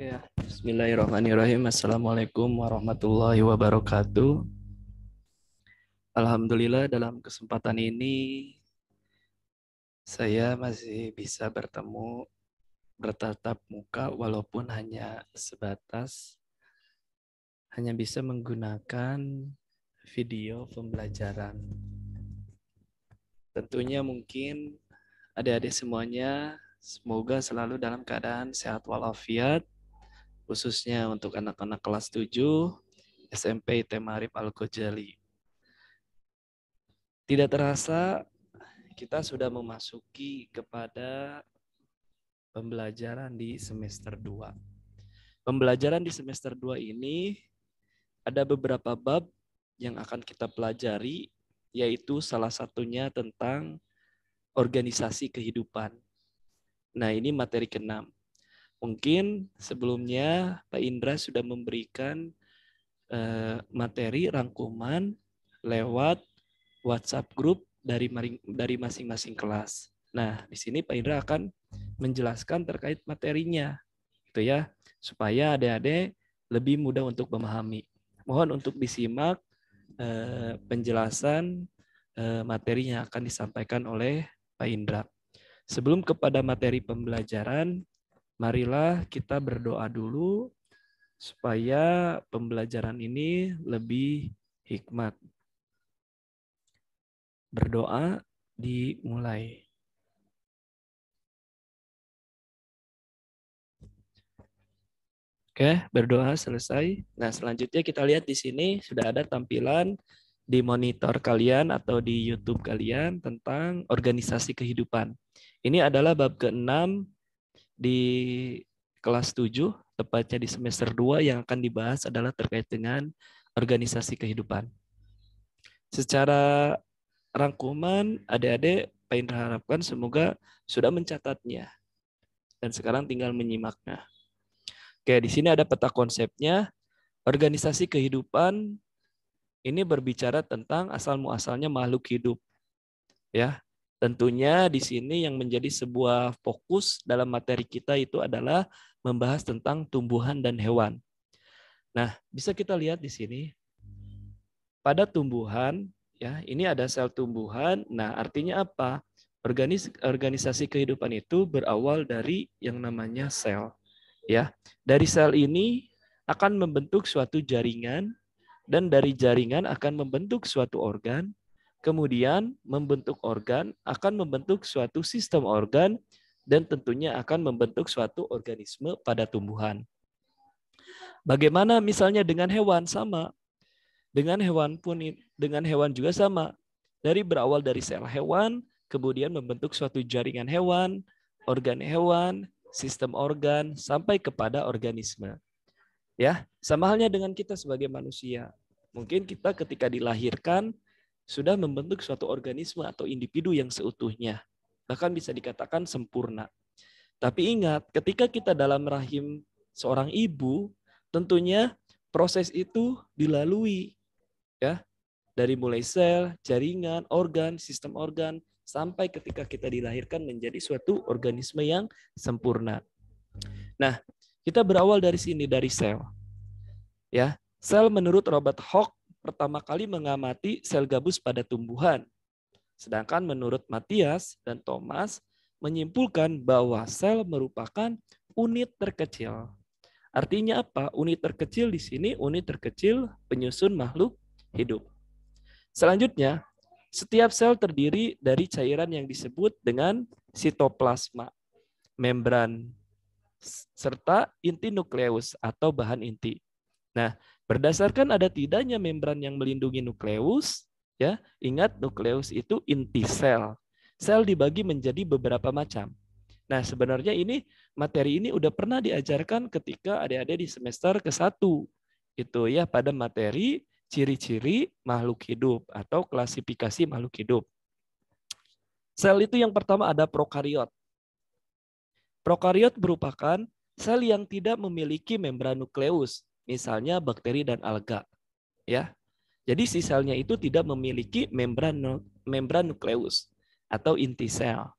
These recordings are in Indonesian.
Ya, Bismillahirrahmanirrahim. Assalamualaikum warahmatullahi wabarakatuh. Alhamdulillah dalam kesempatan ini saya masih bisa bertatap muka walaupun hanya bisa menggunakan video pembelajaran. Tentunya mungkin adik-adik semuanya semoga selalu dalam keadaan sehat walafiat, khususnya untuk anak-anak kelas 7 SMP Temarip Al-Ghazali. Tidak terasa kita sudah memasuki kepada pembelajaran di semester 2. Pembelajaran di semester 2 ini ada beberapa bab yang akan kita pelajari, yaitu salah satunya tentang organisasi kehidupan. Nah, ini materi ke-6. Mungkin sebelumnya Pak Indra sudah memberikan materi rangkuman lewat WhatsApp group dari masing-masing kelas. Nah, di sini Pak Indra akan menjelaskan terkait materinya, gitu ya, supaya adik-adik lebih mudah untuk memahami. Mohon untuk disimak penjelasan materi yang akan disampaikan oleh Pak Indra. Sebelum kepada materi pembelajaran, marilah kita berdoa dulu supaya pembelajaran ini lebih hikmat. Berdoa dimulai. Oke, berdoa selesai. Nah, selanjutnya kita lihat di sini sudah ada tampilan di monitor kalian atau di YouTube kalian tentang organisasi kehidupan. Ini adalah bab ke-6 di kelas 7, tepatnya di semester 2 yang akan dibahas adalah terkait dengan organisasi kehidupan. Secara rangkuman, adik-adik, Pak Indra harapkan semoga sudah mencatatnya. Dan sekarang tinggal menyimaknya. Oke, di sini ada peta konsepnya. Organisasi kehidupan ini berbicara tentang asal muasalnya makhluk hidup. Ya, tentunya di sini yang menjadi sebuah fokus dalam materi kita itu adalah membahas tentang tumbuhan dan hewan. Nah, bisa kita lihat di sini pada tumbuhan, ya, ini ada sel tumbuhan. Nah, artinya apa? Organisasi kehidupan itu berawal dari yang namanya sel. Ya, dari sel ini akan membentuk suatu jaringan, dan dari jaringan akan membentuk suatu organ, kemudian membentuk organ akan membentuk suatu sistem organ, dan tentunya akan membentuk suatu organisme pada tumbuhan. Bagaimana misalnya dengan hewan? Sama. Dengan hewan juga sama. Berawal dari sel hewan, kemudian membentuk suatu jaringan hewan, sistem organ, sampai kepada organisme. Ya, sama halnya dengan kita sebagai manusia. Mungkin kita ketika dilahirkan sudah membentuk suatu organisme atau individu yang seutuhnya. Bahkan bisa dikatakan sempurna. Tapi ingat, ketika kita dalam rahim seorang ibu, tentunya proses itu dilalui, ya, dari mulai sel, jaringan, organ, sistem organ, sampai ketika kita dilahirkan menjadi suatu organisme yang sempurna. Nah, kita berawal dari sini, dari sel. Ya, sel menurut Robert Hooke pertama kali mengamati sel gabus pada tumbuhan. Sedangkan menurut Matthias dan Thomas menyimpulkan bahwa sel merupakan unit terkecil. Artinya apa? Unit terkecil di sini, unit terkecil penyusun makhluk hidup. Selanjutnya, setiap sel terdiri dari cairan yang disebut dengan sitoplasma, membran, serta inti nukleus atau bahan inti. Nah, berdasarkan ada tidaknya membran yang melindungi nukleus, ya, ingat nukleus itu inti sel. Sel dibagi menjadi beberapa macam. Nah, sebenarnya materi ini udah pernah diajarkan ketika adik-adik di semester ke-1. Itu ya pada materi ciri-ciri makhluk hidup atau klasifikasi makhluk hidup. Sel itu yang pertama ada prokariot. Prokariot merupakan sel yang tidak memiliki membran nukleus, misalnya bakteri dan alga. Ya. Jadi si selnya itu tidak memiliki membran nukleus atau inti sel.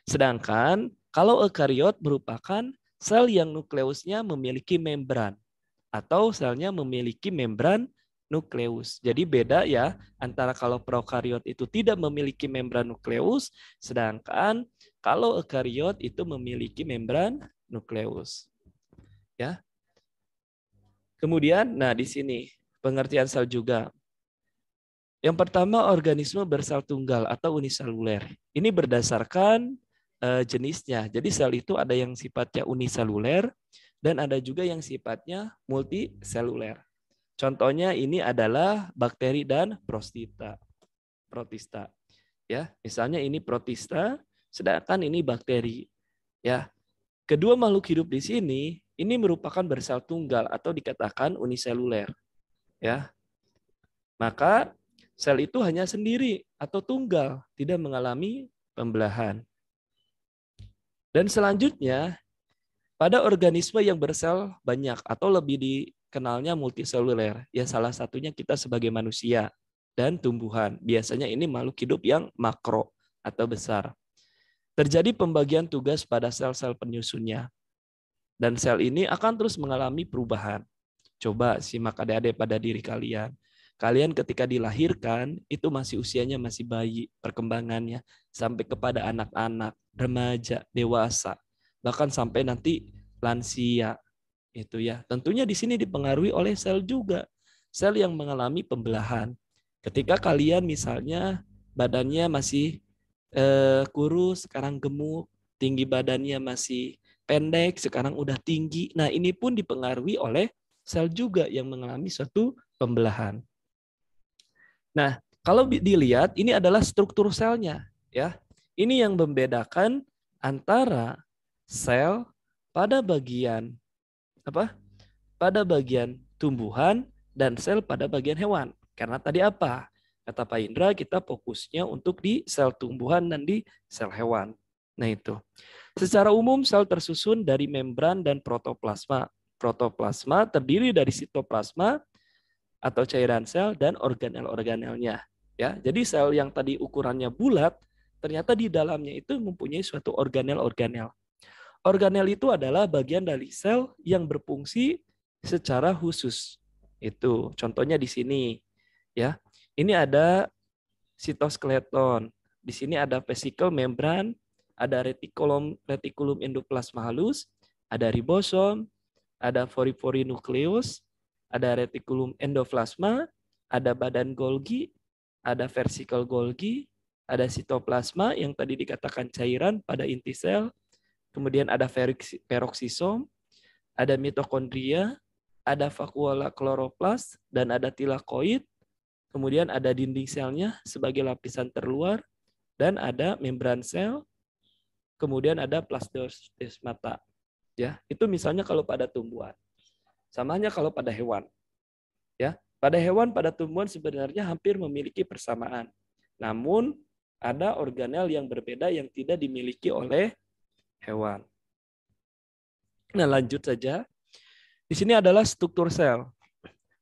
Sedangkan kalau eukariot merupakan sel yang nukleusnya memiliki membran atau selnya memiliki membran nukleus. Jadi beda ya antara kalau prokariot itu tidak memiliki membran nukleus, sedangkan kalau eukariot itu memiliki membran nukleus. Ya. Kemudian, nah di sini pengertian sel juga. Yang pertama, organisme bersel tunggal atau uniseluler. Ini berdasarkan jenisnya. Jadi sel itu ada yang sifatnya uniseluler dan ada juga yang sifatnya multiseluler. Contohnya ini adalah bakteri dan protista. Ya, misalnya ini protista, sedangkan ini bakteri. Ya, kedua makhluk hidup di sini ini merupakan bersel tunggal atau dikatakan uniseluler. Ya, maka sel itu hanya sendiri atau tunggal, tidak mengalami pembelahan. Dan selanjutnya, pada organisme yang bersel banyak atau lebih dikenalnya multiseluler, ya salah satunya kita sebagai manusia dan tumbuhan. Biasanya ini makhluk hidup yang makro atau besar. Terjadi pembagian tugas pada sel-sel penyusunnya. Dan sel ini akan terus mengalami perubahan. Coba simak adik-adik pada diri kalian. Kalian ketika dilahirkan, itu masih usianya masih bayi, perkembangannya. Sampai kepada anak-anak, remaja, dewasa. Bahkan sampai nanti lansia. Itu ya. Tentunya di sini dipengaruhi oleh sel juga. Sel yang mengalami pembelahan. Ketika kalian misalnya badannya masih kurus, sekarang gemuk, tinggi badannya masih pendek, sekarang udah tinggi. Nah, ini pun dipengaruhi oleh sel juga yang mengalami suatu pembelahan. Nah, kalau dilihat ini adalah struktur selnya, ya. Ini yang membedakan antara sel pada bagian apa? Pada bagian tumbuhan dan sel pada bagian hewan. Karena tadi apa? Kata Pak Indra, kita fokusnya untuk di sel tumbuhan dan di sel hewan. Nah itu. Secara umum sel tersusun dari membran dan protoplasma. Protoplasma terdiri dari sitoplasma atau cairan sel dan organel-organelnya. Ya, jadi sel yang tadi ukurannya bulat, ternyata di dalamnya itu mempunyai suatu organel-organel. Organel itu adalah bagian dari sel yang berfungsi secara khusus. Itu contohnya di sini. Ya, ini ada sitoskeleton. Di sini ada vesikel membran, ada retikulum endoplasma halus, ada ribosom, ada pori-pori nukleus, ada retikulum endoplasma, ada badan Golgi, ada vesikel Golgi, ada sitoplasma yang tadi dikatakan cairan pada inti sel, kemudian ada peroksisom, ada mitokondria, ada vakuola kloroplas, dan ada tilakoid. Kemudian ada dinding selnya sebagai lapisan terluar, dan ada membran sel, kemudian ada plasmodesmata. Ya, itu misalnya kalau pada tumbuhan. Samanya kalau pada hewan. Ya, pada hewan, pada tumbuhan sebenarnya hampir memiliki persamaan. Namun ada organel yang berbeda yang tidak dimiliki oleh hewan. Nah, lanjut saja. Di sini adalah struktur sel.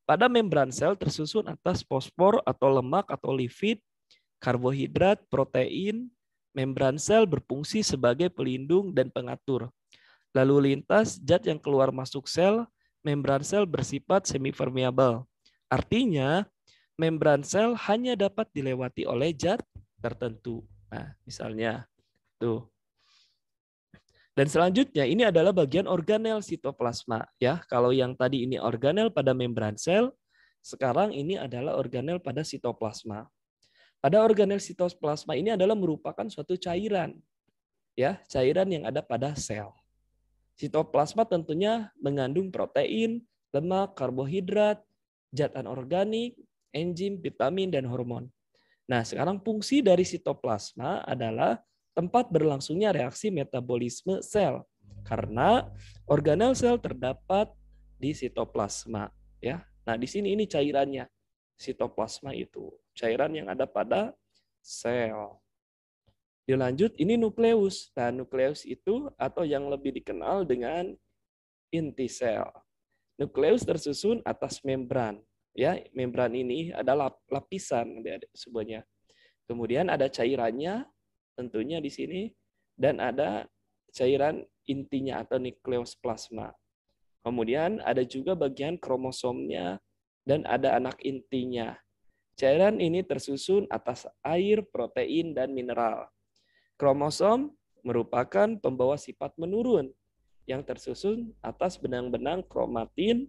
Pada membran sel tersusun atas fosfor atau lemak atau lipid, karbohidrat, protein. Membran sel berfungsi sebagai pelindung dan pengatur. Lalu lintas zat yang keluar masuk sel, membran sel bersifat semipermeabel. Artinya, membran sel hanya dapat dilewati oleh zat tertentu. Nah, misalnya tuh. Dan selanjutnya ini adalah bagian organel sitoplasma ya. Kalau yang tadi ini organel pada membran sel, sekarang ini adalah organel pada sitoplasma. Pada organel sitoplasma ini adalah merupakan suatu cairan ya, cairan yang ada pada sel. Sitoplasma tentunya mengandung protein, lemak, karbohidrat, zat anorganik, enzim, vitamin dan hormon. Nah, sekarang fungsi dari sitoplasma adalah tempat berlangsungnya reaksi metabolisme sel karena organel sel terdapat di sitoplasma ya. Nah, di sini ini cairannya. Sitoplasma itu cairan yang ada pada sel. Dilanjut ini nukleus. Nah, nukleus itu atau yang lebih dikenal dengan inti sel. Nukleus tersusun atas membran ya. Membran ini adalah lapisan sebenarnya. Kemudian ada cairannya tentunya di sini dan ada cairan intinya atau nukleosplasma. Kemudian ada juga bagian kromosomnya dan ada anak intinya. Cairan ini tersusun atas air, protein, dan mineral. Kromosom merupakan pembawa sifat menurun yang tersusun atas benang-benang kromatin,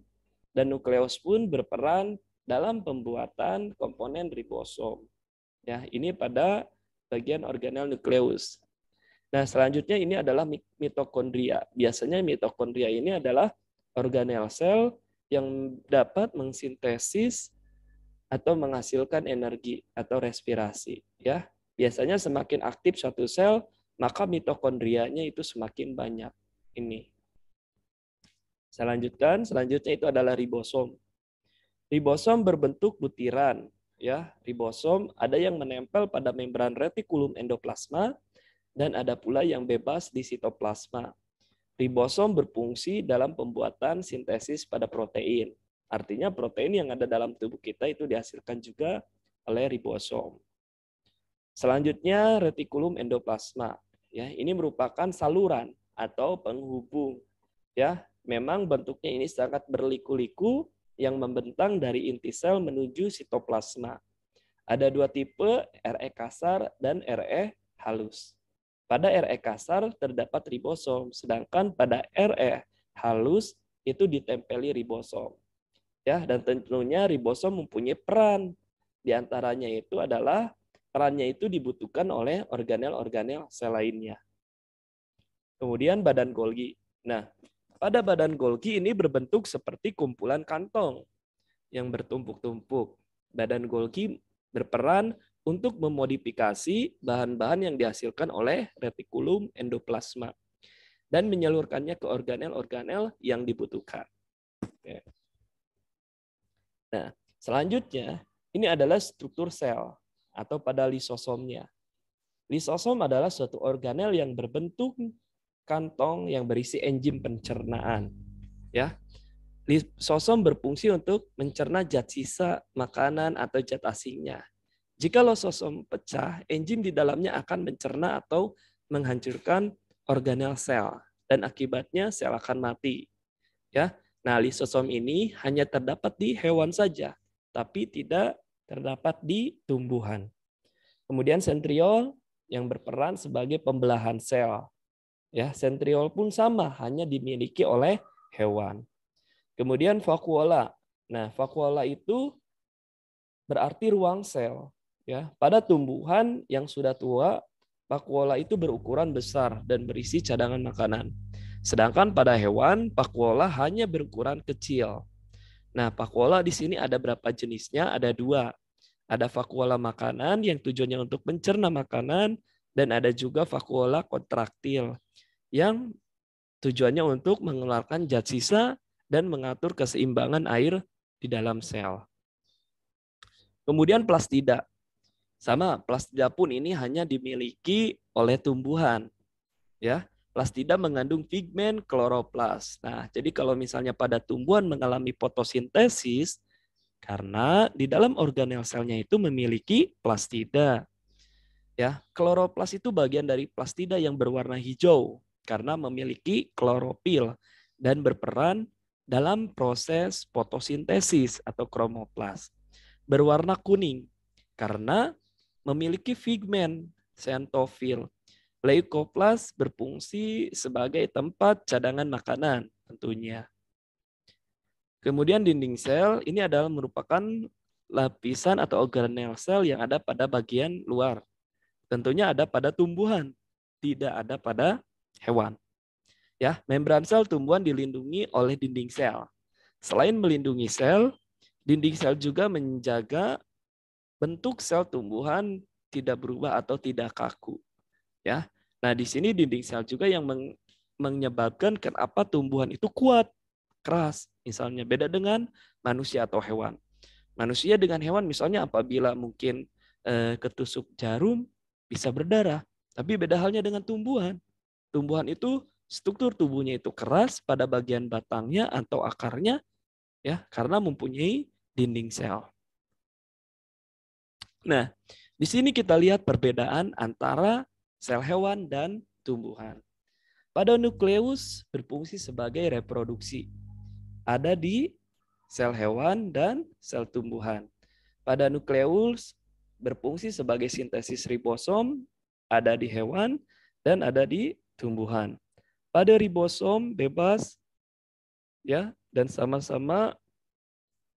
dan nukleus pun berperan dalam pembuatan komponen ribosom. Ya, ini pada bagian organel nukleus. Nah, selanjutnya ini adalah mitokondria. Biasanya mitokondria ini adalah organel sel yang dapat mensintesis atau menghasilkan energi atau respirasi. Ya, biasanya semakin aktif suatu sel, maka mitokondrianya itu semakin banyak. Ini. Selanjutnya itu adalah ribosom. Ribosom berbentuk butiran. Ya, ribosom ada yang menempel pada membran retikulum endoplasma dan ada pula yang bebas di sitoplasma. Ribosom berfungsi dalam pembuatan sintesis pada protein. Artinya protein yang ada dalam tubuh kita itu dihasilkan juga oleh ribosom. Selanjutnya retikulum endoplasma. Ya, ini merupakan saluran atau penghubung. Ya, memang bentuknya ini sangat berliku-liku yang membentang dari inti sel menuju sitoplasma. Ada dua tipe, RE kasar dan RE halus. Pada RE kasar terdapat ribosom, sedangkan pada RE halus itu ditempeli ribosom. Ya, dan tentunya ribosom mempunyai peran. Di antaranya itu adalah perannya itu dibutuhkan oleh organel-organel sel lainnya. Kemudian badan Golgi. Nah, pada badan Golgi ini berbentuk seperti kumpulan kantong yang bertumpuk-tumpuk. Badan Golgi berperan untuk memodifikasi bahan-bahan yang dihasilkan oleh retikulum endoplasma dan menyalurkannya ke organel-organel yang dibutuhkan. Nah, selanjutnya ini adalah struktur sel atau pada lisosomnya. Lisosom adalah suatu organel yang berbentuk kantong yang berisi enzim pencernaan. Ya, lisosom berfungsi untuk mencerna zat sisa makanan atau zat asingnya. Jika lisosom pecah, enzim di dalamnya akan mencerna atau menghancurkan organel sel dan akibatnya sel akan mati. Ya, nah lisosom ini hanya terdapat di hewan saja, tapi tidak terdapat di tumbuhan. Kemudian sentriol yang berperan sebagai pembelahan sel. Ya, sentriol pun sama, hanya dimiliki oleh hewan. Kemudian vakuola. Nah, vakuola itu berarti ruang sel. Ya, pada tumbuhan yang sudah tua, vakuola itu berukuran besar dan berisi cadangan makanan. Sedangkan pada hewan, vakuola hanya berukuran kecil. Nah, vakuola di sini ada berapa jenisnya? Ada dua. Ada vakuola makanan yang tujuannya untuk mencerna makanan, dan ada juga vakuola kontraktil yang tujuannya untuk mengeluarkan zat sisa dan mengatur keseimbangan air di dalam sel. Kemudian plastida. Sama, plastida pun ini hanya dimiliki oleh tumbuhan. Ya, plastida mengandung pigmen kloroplas. Nah, jadi kalau misalnya pada tumbuhan mengalami fotosintesis, karena di dalam organel selnya itu memiliki plastida. Ya, kloroplas itu bagian dari plastida yang berwarna hijau karena memiliki klorofil dan berperan dalam proses fotosintesis atau kromoplas. Berwarna kuning karena memiliki pigmen xanthofil. Leukoplas berfungsi sebagai tempat cadangan makanan tentunya. Kemudian dinding sel ini adalah merupakan lapisan atau organel sel yang ada pada bagian luar. Tentunya ada pada tumbuhan, tidak ada pada hewan. Ya, membran sel tumbuhan dilindungi oleh dinding sel. Selain melindungi sel, dinding sel juga menjaga bentuk sel tumbuhan tidak berubah atau tidak kaku. Ya. Nah, di sini dinding sel juga yang menyebabkan kenapa tumbuhan itu kuat, keras. Misalnya beda dengan manusia atau hewan. Manusia dengan hewan misalnya apabila mungkin ketusuk jarum bisa berdarah. Tapi beda halnya dengan tumbuhan. Tumbuhan itu struktur tubuhnya itu keras pada bagian batangnya atau akarnya ya karena mempunyai dinding sel. Nah, di sini kita lihat perbedaan antara sel hewan dan tumbuhan. Pada nukleus berfungsi sebagai reproduksi. Ada di sel hewan dan sel tumbuhan. Pada nukleus berfungsi sebagai sintesis ribosom, ada di hewan dan ada di tumbuhan. Pada ribosom bebas ya dan sama-sama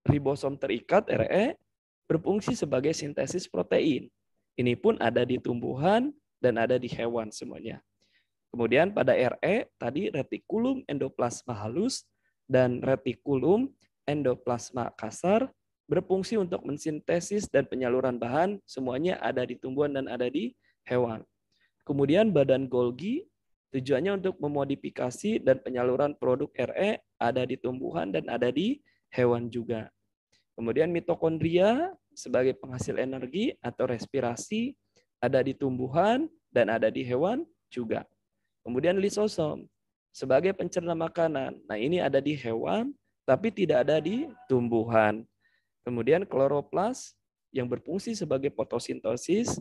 ribosom terikat RE berfungsi sebagai sintesis protein. Ini pun ada di tumbuhan dan ada di hewan semuanya. Kemudian pada RE tadi retikulum endoplasma halus dan retikulum endoplasma kasar berfungsi untuk mensintesis dan penyaluran bahan, semuanya ada di tumbuhan dan ada di hewan. Kemudian badan Golgi tujuannya untuk memodifikasi dan penyaluran produk RE ada di tumbuhan dan ada di hewan juga. Kemudian mitokondria sebagai penghasil energi atau respirasi ada di tumbuhan dan ada di hewan juga. Kemudian lisosom sebagai pencerna makanan. Nah, ini ada di hewan tapi tidak ada di tumbuhan. Kemudian kloroplas yang berfungsi sebagai fotosintesis.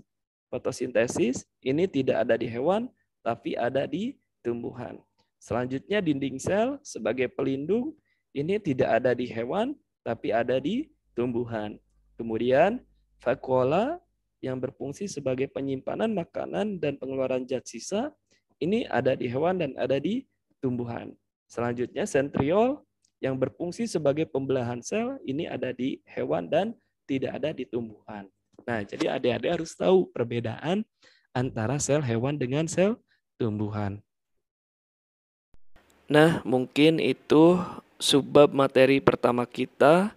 Fotosintesis ini tidak ada di hewan tapi ada di tumbuhan. Selanjutnya dinding sel sebagai pelindung ini tidak ada di hewan tapi ada di tumbuhan. Kemudian vakuola yang berfungsi sebagai penyimpanan makanan dan pengeluaran zat sisa ini ada di hewan dan ada di tumbuhan. Selanjutnya sentriol yang berfungsi sebagai pembelahan sel ini ada di hewan dan tidak ada di tumbuhan. Nah, jadi adik-adik harus tahu perbedaan antara sel hewan dengan sel tumbuhan. Nah, mungkin itu subbab materi pertama kita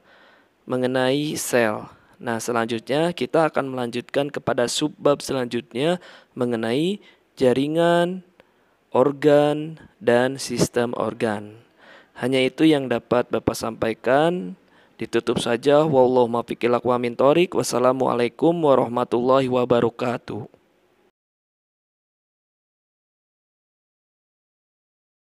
mengenai sel. Nah, selanjutnya kita akan melanjutkan kepada subbab selanjutnya mengenai jaringan, organ, dan sistem organ. Hanya itu yang dapat Bapak sampaikan. Ditutup saja. Wallahu muwaffiq ila aqwamit thoriq. Wassalamualaikum warahmatullahi wabarakatuh.